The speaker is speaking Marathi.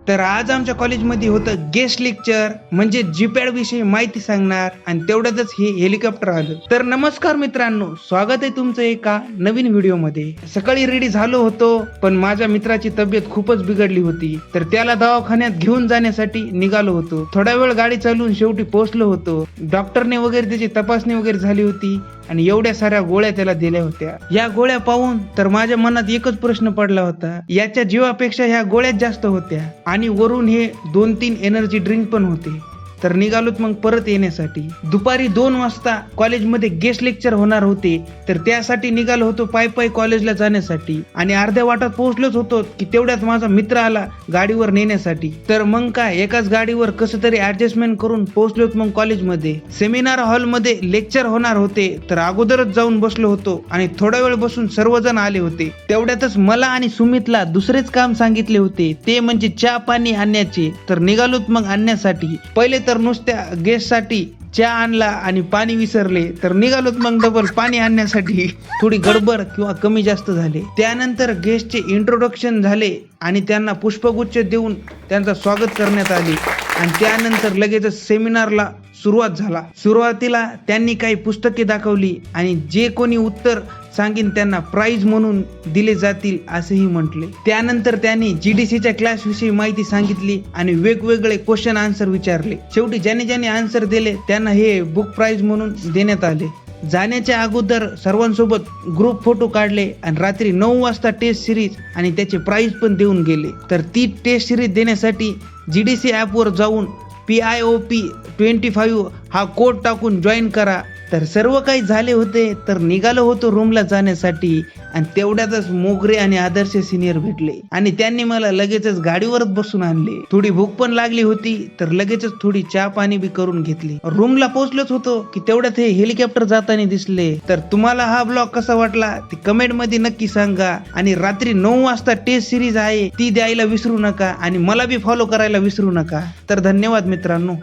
तर आज आमच्या कॉलेजमध्ये होतं गेस्ट लेक्चर, म्हणजे जीपॅड विषयी माहिती सांगणार आणि तेवढ्यातच हे हेलिकॉप्टर आलं. तर नमस्कार मित्रांनो, स्वागत आहे तुमचं एका नवीन व्हिडिओ मध्ये. सकाळी रेडी झालो होतो, पण माझ्या मित्राची तब्येत खूपच बिघडली होती, तर त्याला दवाखान्यात घेऊन जाण्यासाठी निघालो होतो. थोडा वेळ गाडी चालवून शेवटी पोहोचलो होतो. डॉक्टरने वगैरे त्याची तपासणी वगैरे झाली होती आणि एवढ्या साऱ्या गोळ्या त्याला दिल्या होत्या. या गोळ्या पाहून तर माझ्या मनात एकच प्रश्न पडला होता, याच्या जीवापेक्षा ह्या गोळ्याच जास्त होत्या आणि वरून हे 2-3 एनर्जी ड्रिंक पण होते. तर निघालोत मग परत येण्यासाठी. दुपारी 2 वाजता कॉलेजमध्ये गेस्ट लेक्चर होणार होते, तर त्यासाठी निघालो होतो पायी कॉलेजला जाण्यासाठी. आणि अर्ध्या वाटात पोहोचलोच होतो की तेवढ्यात माझा मित्र आला गाडीवर नेण्यासाठी. तर मग काय, एकाच गाडीवर कसं तरी ऍडजस्टमेंट करून पोहोचलोत मग कॉलेजमध्ये. सेमिनार हॉलमध्ये लेक्चर होणार होते, तर अगोदरच जाऊन बसलो होतो आणि थोडा वेळ बसून सर्वजण आले होते. तेवढ्यातच मला आणि सुमितला दुसरेच काम सांगितले होते, ते म्हणजे चहा पाणी आणण्याचे. तर निघालोत मग आणण्यासाठी. पहिले तर नुसत्या गेस्ट साठी चहा आणला आणि पाणी विसरले, तर निघालोत मग डबल पाणी आणण्यासाठी. थोडी गडबड किंवा कमी जास्त झाले. त्यानंतर गेस्टचे इंट्रोडक्शन झाले आणि त्यांना पुष्पगुच्छ देऊन त्यांचं स्वागत करण्यात आले आणि त्यानंतर लगेचच सेमिनारला सुरुवात झाला. सुरुवातीला त्यांनी काही पुस्तके दाखवली आणि जे कोणी उत्तर सांगेन त्यांना प्राइज म्हणून दिले जातील असेही म्हटले. त्यानंतर त्यांनी जीडीसीच्या क्लास विषयी माहिती सांगितली आणि वेगवेगळे क्वेश्चन आन्सर विचारले. शेवटी ज्याने आन्सर दिले त्यांना हे बुक प्राइज म्हणून देण्यात आले. जाण्याच्या अगोदर सर्वांसोबत ग्रुप फोटो काढले आणि रात्री 9 वाजता टेस्ट सिरीज आणि त्याचे प्राइज पण देऊन गेले. तर ती टेस्ट सिरीज देण्यासाठी जीडीसी ॲपवर जाऊन PIOP25 हा कोड टाकून जॉईन करा. तर सर्व काही झाले होते, तर निघालो होतो रूमला जाण्यासाठी आणि तेवढ्यातच मोगरे आणि आदर्श सिनियर भेटले आणि त्यांनी मला लगेचच गाडीवरच बसून आणले. थोडी भूक पण लागली होती, तर लगेचच थोडी चहा पाणी बी करून घेतली. रूमला पोहोचलोच होतो की तेवढ्यात हे हेलिकॉप्टर जाताना दिसले. तर तुम्हाला हा ब्लॉग कसा वाटला ते कमेंट मध्ये नक्की सांगा आणि रात्री 9 वाजता टेस्ट सिरीज आहे ती द्यायला विसरू नका आणि मला बी फॉलो करायला विसरू नका. तर धन्यवाद मित्रांनो.